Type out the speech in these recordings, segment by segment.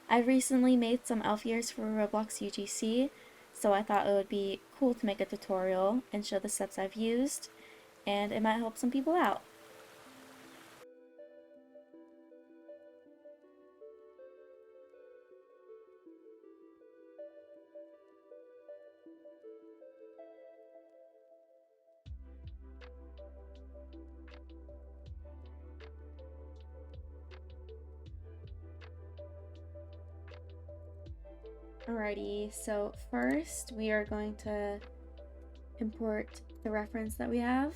I recently made some elf ears for Roblox UGC, so I thought it would be cool to make a tutorial and show the steps I've used, and it might help some people out. Alrighty, so first we are going to import the reference that we have.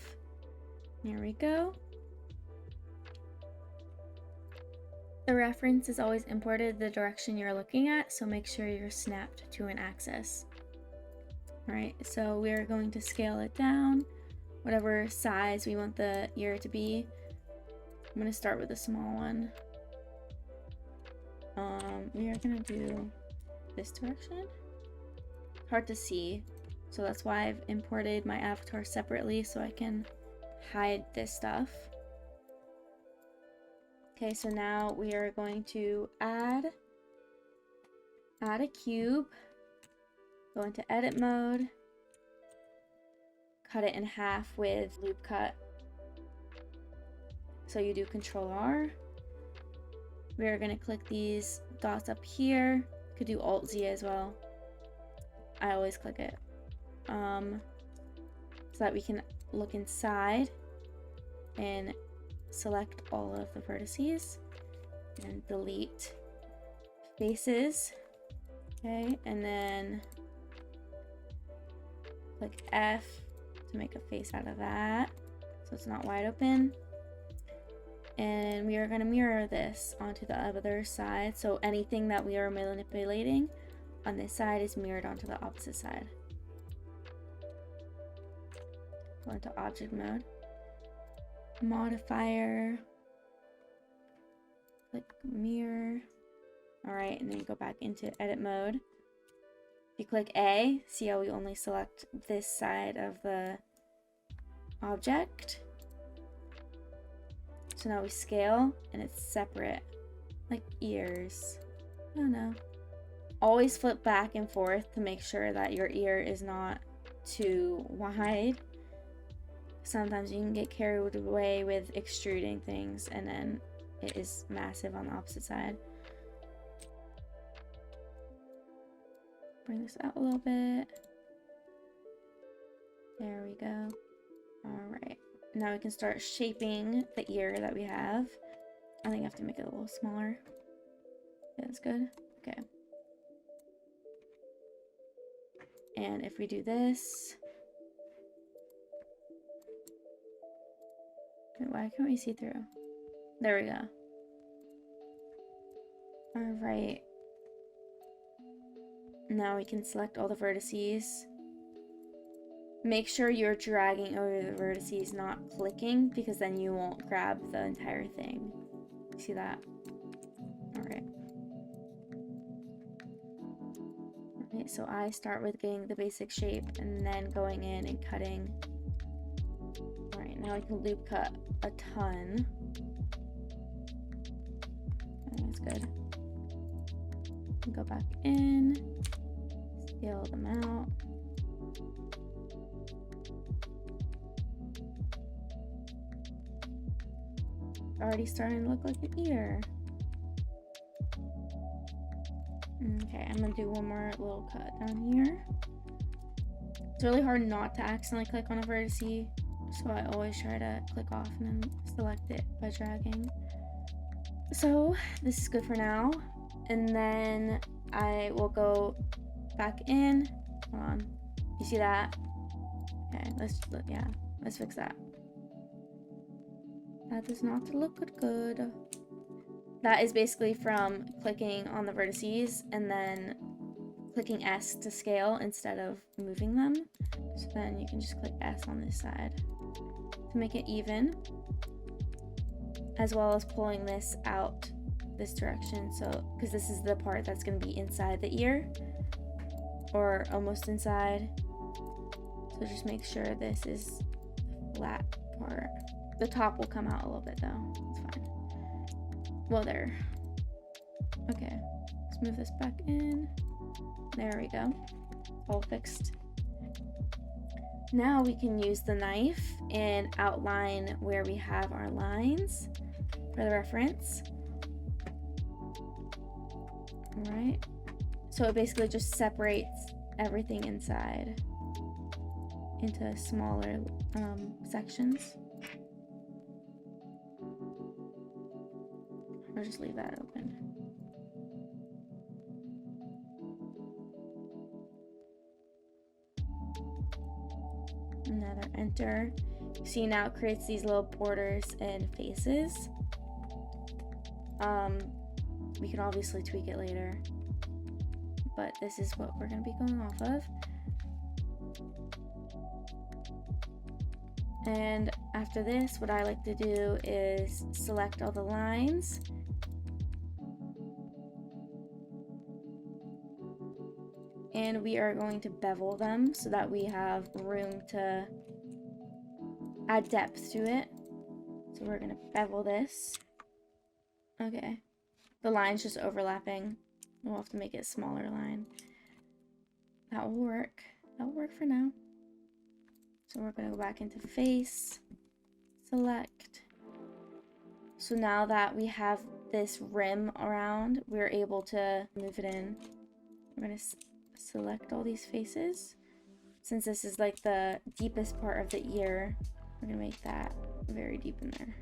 There we go. The reference is always imported the direction you're looking at, so make sure you're snapped to an axis. Alright, so we're going to scale it down, whatever size we want the ear to be. I'm going to start with a small one. We are going to do this direction. Hard to see, so that's why I've imported my avatar separately so I can hide this stuff. Okay, so now we are going to add a cube, go into edit mode, cut it in half with loop cut. So you do Control R. We are going to click these dots up here. You could do Alt Z as well. I always click it. So that we can look inside and select all of the vertices and delete faces. Okay, and then click F to make a face out of that so it's not wide open. And we are going to mirror this onto the other side, so anything that we are manipulating on this side is mirrored onto the opposite side. Go into object mode, modifier, click mirror. Alright, and then you go back into edit mode. If you click A, see how we only select this side of the object. So now we scale and it's separate, like ears. I don't know. Always flip back and forth to make sure that your ear is not too wide. Sometimes you can get carried away with extruding things and then it is massive on the opposite side. Bring this out a little bit. There we go. Alright. Now we can start shaping the ear that we have. I think I have to make it a little smaller. Yeah, that's good. Okay. And if we do this... Wait, why can't we see through? There we go. Alright. Now we can select all the vertices. Make sure you're dragging over the vertices, not clicking, because then you won't grab the entire thing. See that? Alright. Alright, so I start with getting the basic shape and then going in and cutting. Alright, now I can loop cut a ton. That's good. Go back in, scale them out. Already starting to look like an ear. Okay, I'm gonna do one more little cut down here. It's really hard not to accidentally click on a vertice, so I always try to click off and then select it by dragging. So this is good for now, and then I will go back in. Hold on, you see that? Okay, let's fix that. That does not look good. That is basically from clicking on the vertices and then clicking S to scale instead of moving them. So then you can just click S on this side to make it even, as well as pulling this out this direction, so because this is the part that's going to be inside the ear or almost inside. So just make sure this is the flat part. The top will come out a little bit though. It's fine. Well, there. Okay. Let's move this back in. There we go. All fixed. Now we can use the knife and outline where we have our lines for the reference. All right. So it basically just separates everything inside into smaller sections. I'll just leave that open. Another enter. See, now it creates these little borders and faces. We can obviously tweak it later, but this is what we're going to be going off of. And after this, what I like to do is select all the lines. And we are going to bevel them so that we have room to add depth to it. So we're going to bevel this. Okay. The line's just overlapping. We'll have to make it a smaller line. That will work. That will work for now. So we're going to go back into face, select. So now that we have this rim around, we're able to move it in. We're going to select all these faces. Since this is like the deepest part of the ear, we're going to make that very deep in there.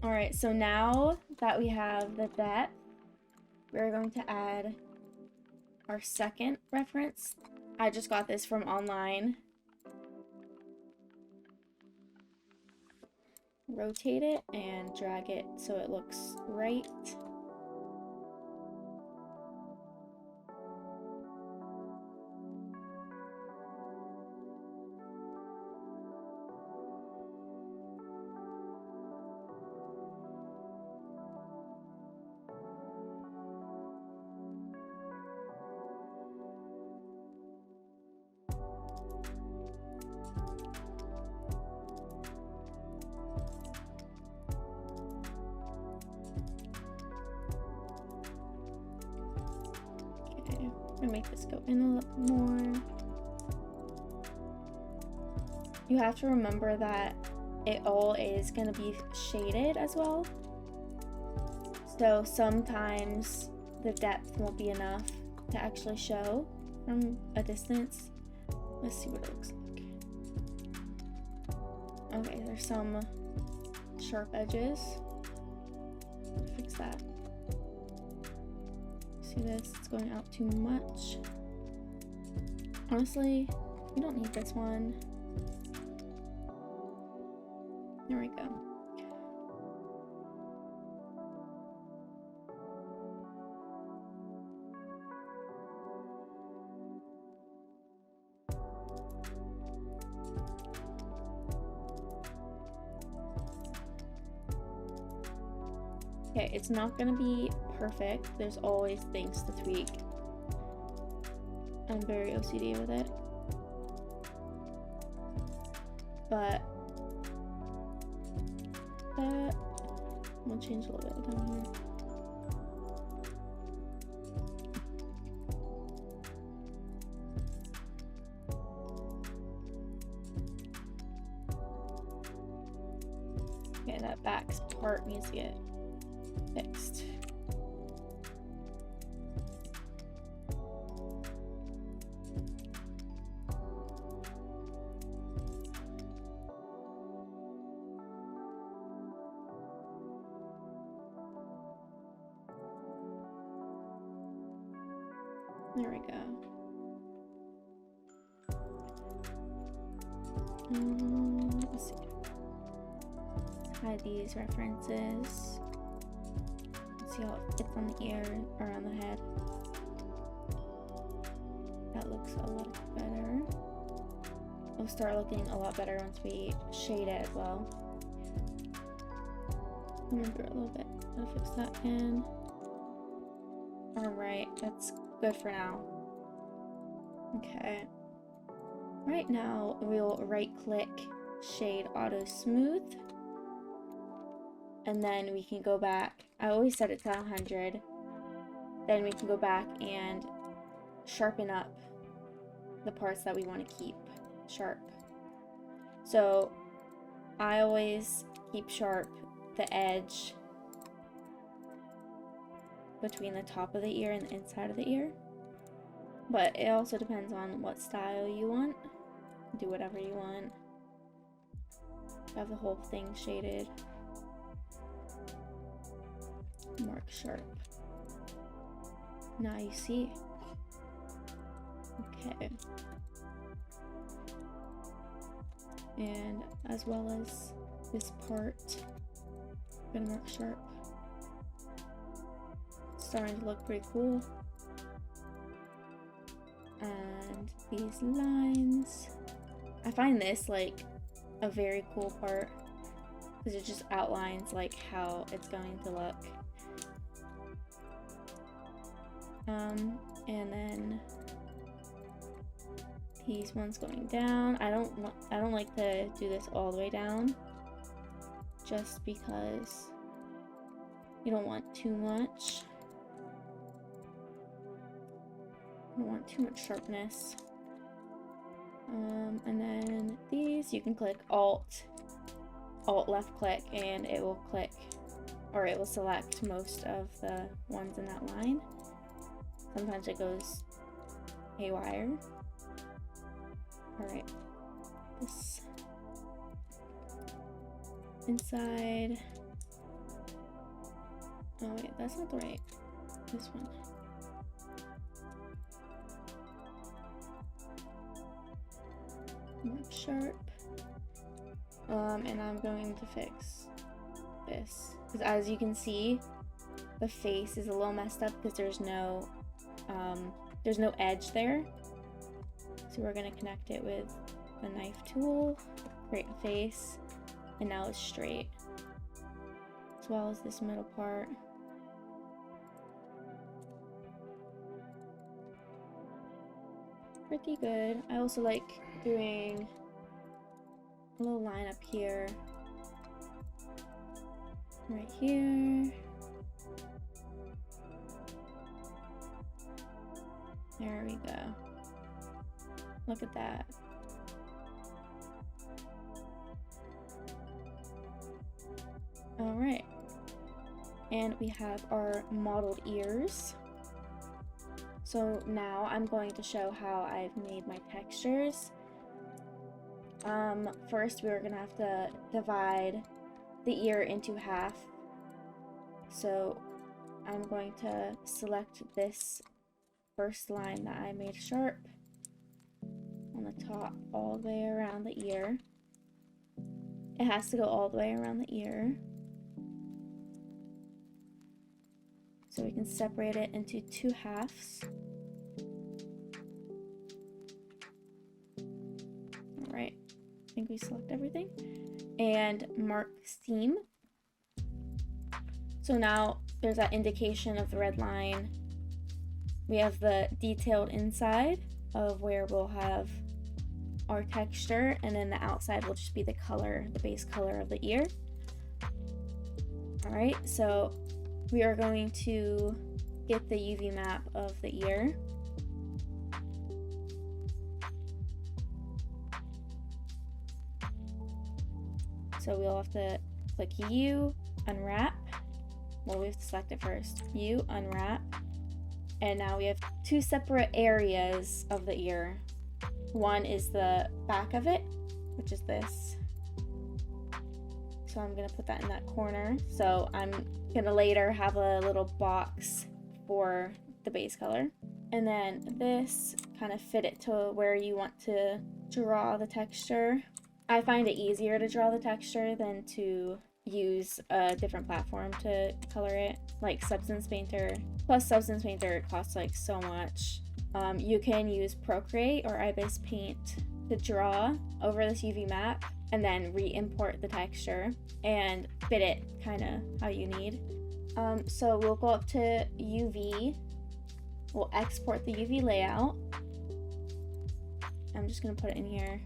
Alright, so now that we have the depth, we're going to add our second reference. I just got this from online. Rotate it and drag it so it looks right. I'm gonna make this go in a little more. You have to remember that it all is going to be shaded as well. So sometimes the depth won't be enough to actually show from a distance. Let's see what it looks like. Okay, there's some sharp edges. Fix that. See this? It's going out too much. Honestly, we don't need this one. There we go. Okay, it's not gonna be perfect. There's always things to tweak. I'm very OCD with it. But that, I'm gonna change a little bit down here. Okay, that back part needs to get fixed. There we go. Let's see. Let's hide these references. See how it fits on the ear or on the head. That looks a lot better. It'll start looking a lot better once we shade it as well. Come in through a little bit. Gotta fix that in. Alright, that's good for now. Okay. Right now, we'll right click, shade auto smooth. And then we can go back. I always set it to 100. Then we can go back and sharpen up the parts that we want to keep sharp. So I always keep sharp the edge between the top of the ear and the inside of the ear. But it also depends on what style you want. Do whatever you want. Have the whole thing shaded. Mark sharp. Now you see. Okay. And as well as this part, I'm gonna mark sharp. It's starting to look pretty cool. And these lines. I find this like a very cool part because it just outlines like how it's going to look. And then these ones going down. I don't like to do this all the way down, just because you don't want too much. You don't want too much sharpness. And then these, you can click Alt left click, and it will click, or it will select most of the ones in that line. Sometimes it goes haywire. Alright, this inside. Oh wait, that's not the right. This one. Mark sharp. And I'm going to fix this, because as you can see, the face is a little messed up because there's no edge there. So we're gonna connect it with the knife tool, create a face, and now it's straight, as well as this middle part. Pretty good. I also like doing a little line up here, right here. There we go. Look at that. And we have our modeled ears. So now I'm going to show how I've made my textures. First we're gonna have to divide the ear into half. So I'm going to select this first line that I made sharp on the top all the way around the ear. It has to go all the way around the ear. So we can separate it into 2 halves. Alright, I think we select everything. And mark seam. So now there's that indication of the red line. We have the detailed inside of where we'll have our texture, and then the outside will just be the color, the base color of the ear. Alright, so we are going to get the UV map of the ear. So we'll have to click U, unwrap. Well, we have to select it first. U, unwrap. And now we have 2 separate areas of the ear. One is the back of it, which is this. So I'm gonna put that in that corner. So I'm gonna later have a little box for the base color. And then this, kind of fit it to where you want to draw the texture. I find it easier to draw the texture than to use a different platform to color it, like Substance Painter. Plus Substance Painter costs like so much. You can use Procreate or IbisPaint to draw over this UV map and then re-import the texture and fit it kind of how you need. So we'll go up to UV, we'll export the UV layout. I'm just gonna put it in here.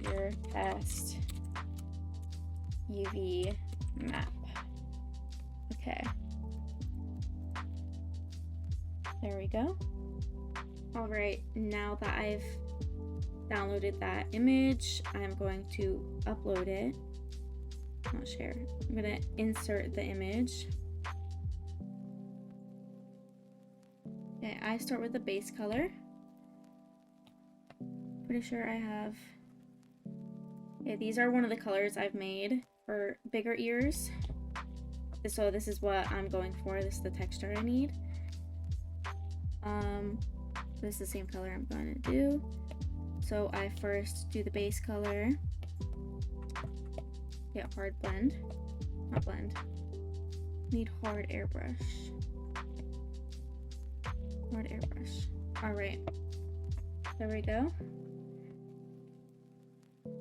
Your test UV map. Okay. There we go. All right, now that I've downloaded that image, I'm going to upload it. Not share. I'm gonna insert the image. Okay, I start with the base color. Pretty sure I have. Okay, these are one of the colors I've made for bigger ears. So this is what I'm going for. This is the texture I need. This is the same color I'm going to do. So I first do the base color. Get hard blend. Not blend. Need hard airbrush. Hard airbrush. Alright. There we go.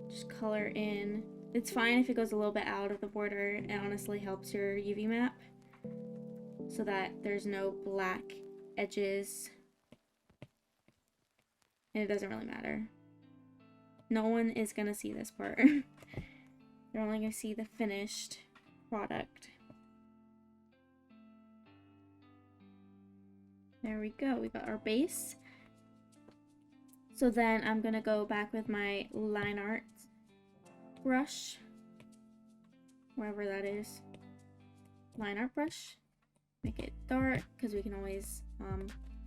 Just color in. It's fine if it goes a little bit out of the border. It honestly helps your UV map so that there's no black edges. And it doesn't really matter. No one is gonna see this part. They're only gonna see the finished product. There we go. We got our base. So then I'm gonna go back with my line art brush, wherever that is. Line art brush. Make it dark because we can always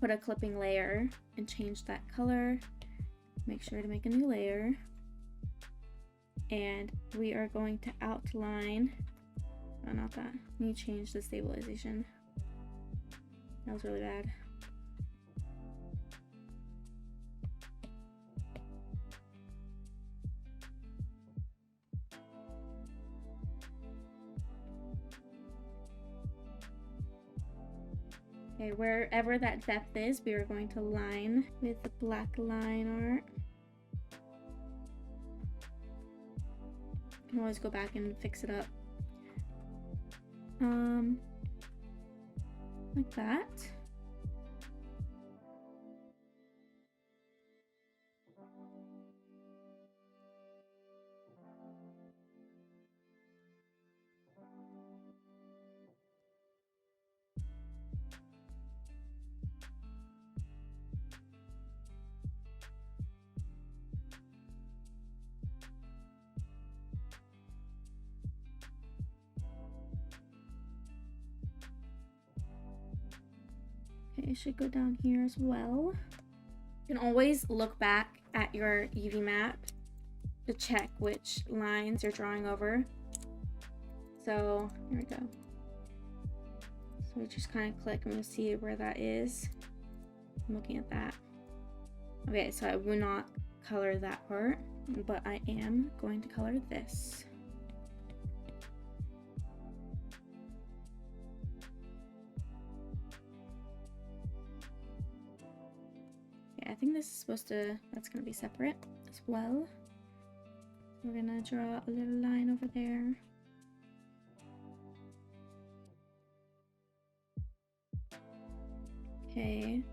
put a clipping layer and change that color. Make sure to make a new layer. And we are going to outline. Oh, not that. Need to change the stabilization. That was really bad. Okay, wherever that depth is, we are going to line with the black line art. You can always go back and fix it up. Like that. Okay, it should go down here as well. You can always look back at your UV map to check which lines you're drawing over. So here we go. So we just kind of click and we'll see where that is. I'm looking at that. Okay, so I will not color that part, but I am going to color this. Okay, I think this is supposed to, that's gonna be separate as well. We're gonna draw a little line over there. Okay,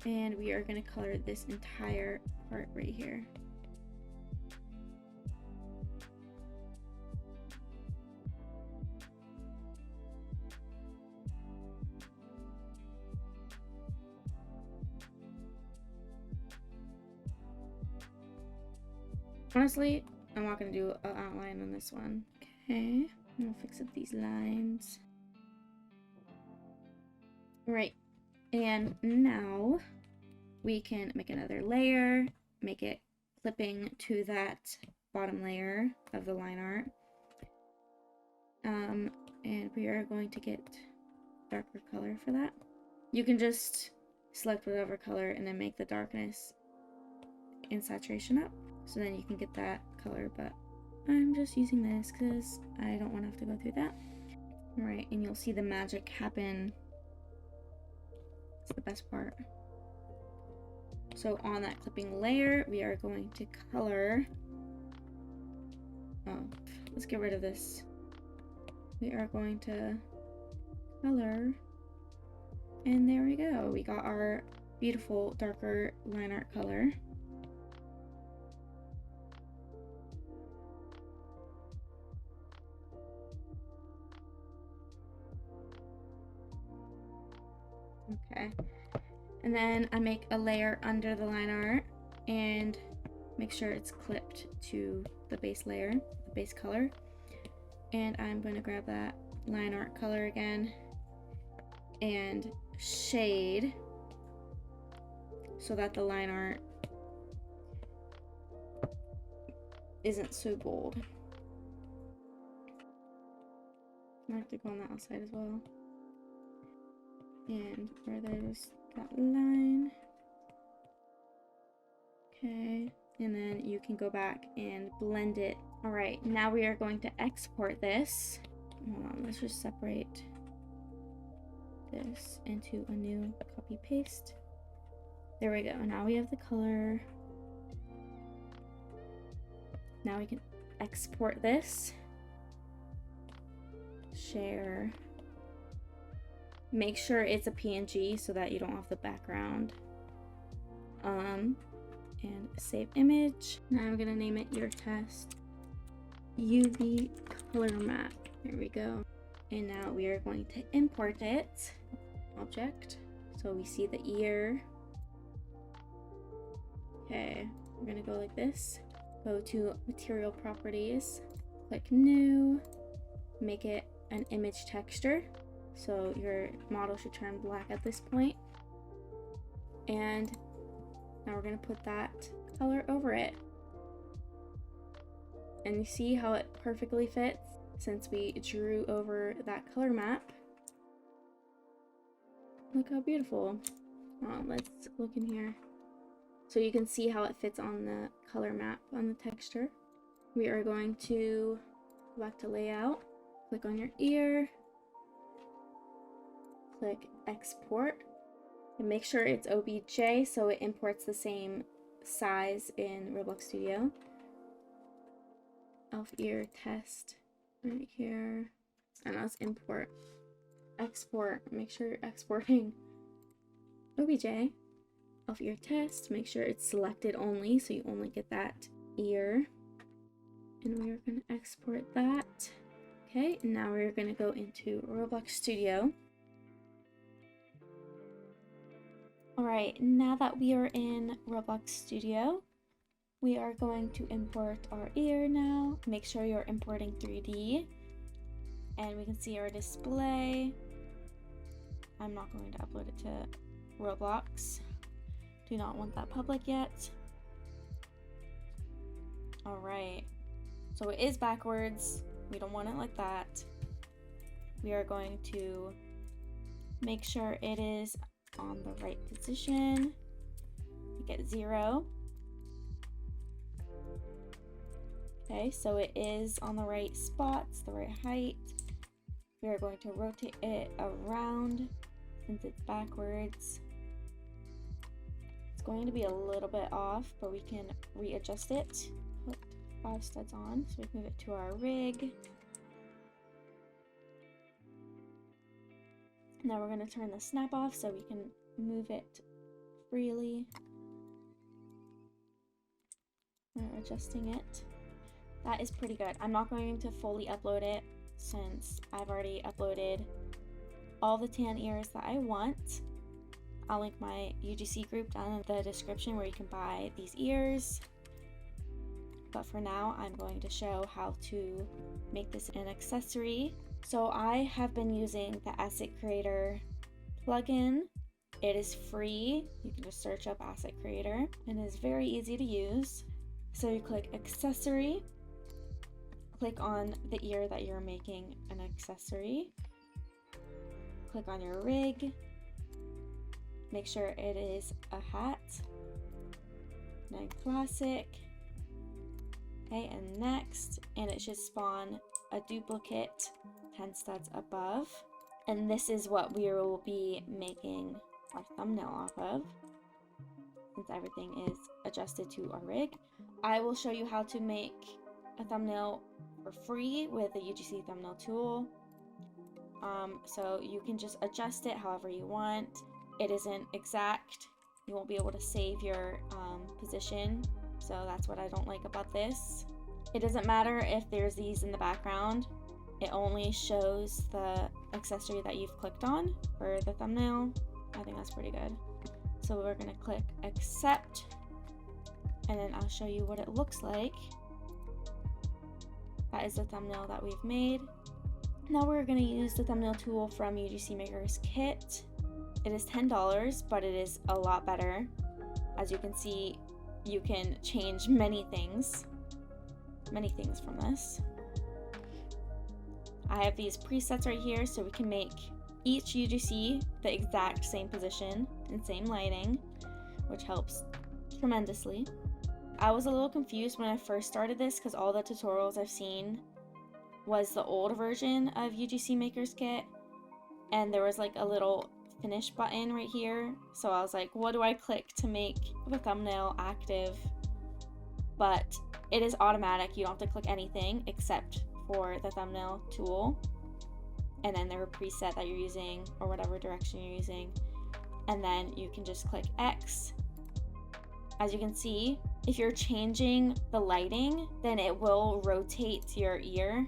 and we are going to color this entire part right here. Honestly, I'm not going to do an outline on this one. Okay, I'm going to fix up these lines. Right. And now we can make another layer, make it clipping to that bottom layer of the line art. And we are going to get darker color for that. You can just select whatever color and then make the darkness and saturation up. So then you can get that color, but I'm just using this because I don't want to have to go through that. All right, and you'll see the magic happen. It's the best part. So on that clipping layer, we are going to color. Oh, let's get rid of this. We are going to color. And there we go. We got our beautiful darker line art color. Okay, and then I make a layer under the line art and make sure it's clipped to the base layer, the base color. And I'm going to grab that line art color again and shade so that the line art isn't so bold. I have to go on the outside as well. And where there's that line. Okay, and then you can go back and blend it. All right, now we are going to export this. Hold on, let's just separate this into a new copy paste. There we go. Now we have the color. Now we can export this. Share. Make sure it's a PNG so that you don't have the background. And save image. Now I'm gonna name it your test UV color map. There we go. And now we are going to import it. Object. So we see the ear. Okay, we're gonna go like this. Go to material properties. Click new. Make it an image texture. So your model should turn black at this point. And now we're going to put that color over it. And you see how it perfectly fits since we drew over that color map. Look how beautiful. Let's look in here. So you can see how it fits on the color map on the texture. We are going to go back to layout. Click on your ear. Click export and make sure it's OBJ so it imports the same size in Roblox Studio. Elf ear test right here. And let's import. Export. Make sure you're exporting OBJ. Elf ear test. Make sure it's selected only so you only get that ear. And we are going to export that. Okay, now we're going to go into Roblox Studio. Alright, now that we are in Roblox Studio, we are going to import our ear now. Make sure you're importing 3D. And we can see our display. I'm not going to upload it to Roblox. Do not want that public yet. All right, so it is backwards. We don't want it like that. We are going to make sure it is on the right position. We get 0. Okay, so it is on the right spots, the right height. We are going to rotate it around since it's backwards. It's going to be a little bit off, but we can readjust it. Put 5 studs on, so we can move it to our rig. Now we're going to turn the snap off so we can move it freely. We're adjusting it. That is pretty good. I'm not going to fully upload it since I've already uploaded all the tan ears that I want. I'll link my UGC group down in the description where you can buy these ears. But for now, I'm going to show how to make this an accessory. So I have been using the Asset Creator plugin. It is free. You can just search up Asset Creator and it is very easy to use. So you click Accessory, click on the ear that you're making an accessory, click on your rig, make sure it is a hat, then classic, okay, and next, and it should spawn a duplicate 10 studs above, and this is what we will be making our thumbnail off of since everything is adjusted to our rig. I will show you how to make a thumbnail for free with the UGC thumbnail tool. So you can just adjust it however you want. It isn't exact. You won't be able to save your position. So that's what I don't like about this. It doesn't matter if there's these in the background. It only shows the accessory that you've clicked on for the thumbnail. I think that's pretty good. So we're gonna click accept, and then I'll show you what it looks like. That is the thumbnail that we've made. Now we're going to use the thumbnail tool from UGC Maker's Kit. It is $10, but it is a lot better. As you can see, you can change many things from this. I have these presets right here, so we can make each UGC the exact same position and same lighting, which helps tremendously. I was a little confused when I first started this because all the tutorials I've seen was the old version of UGC Maker's Kit, and there was like a little finish button right here, so I was like, what do I click to make the thumbnail active? But it is automatic. You don't have to click anything except for the thumbnail tool, and then the preset that you're using or whatever direction you're using, and then you can just click X. As you can see, if you're changing the lighting, then it will rotate your ear.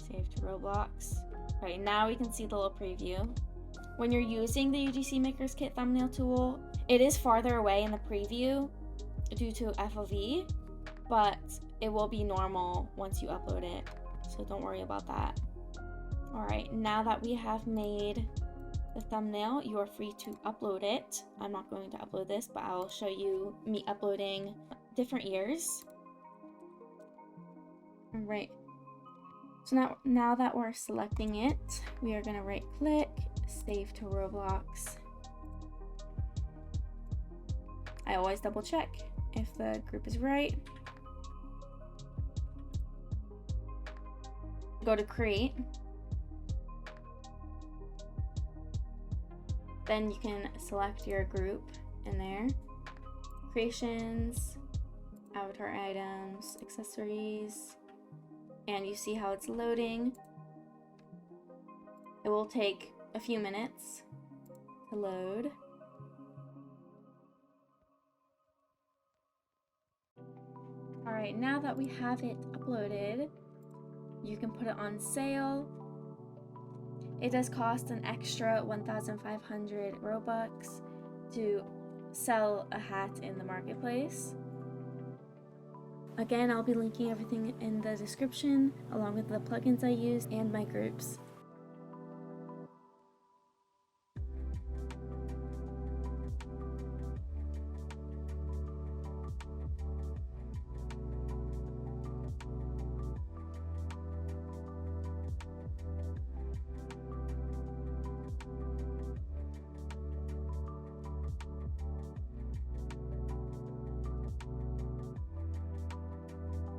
Save to Roblox. Right, now we can see the little preview. When you're using the UGC Maker's Kit thumbnail tool, it is farther away in the preview due to FOV, but it will be normal once you upload it, so don't worry about that. Alright, now that we have made the thumbnail, you are free to upload it. I'm not going to upload this, but I'll show you me uploading different ears. Alright, so now that we're selecting it, we are going to right click, save to Roblox. I always double check if the group is right. Go to create. Then you can select your group in there. Creations, avatar items, accessories, and you see how it's loading. It will take a few minutes to load. Alright, now that we have it uploaded, you can put it on sale. It does cost an extra 1,500 Robux to sell a hat in the marketplace. Again, I'll be linking everything in the description along with the plugins I use and my groups.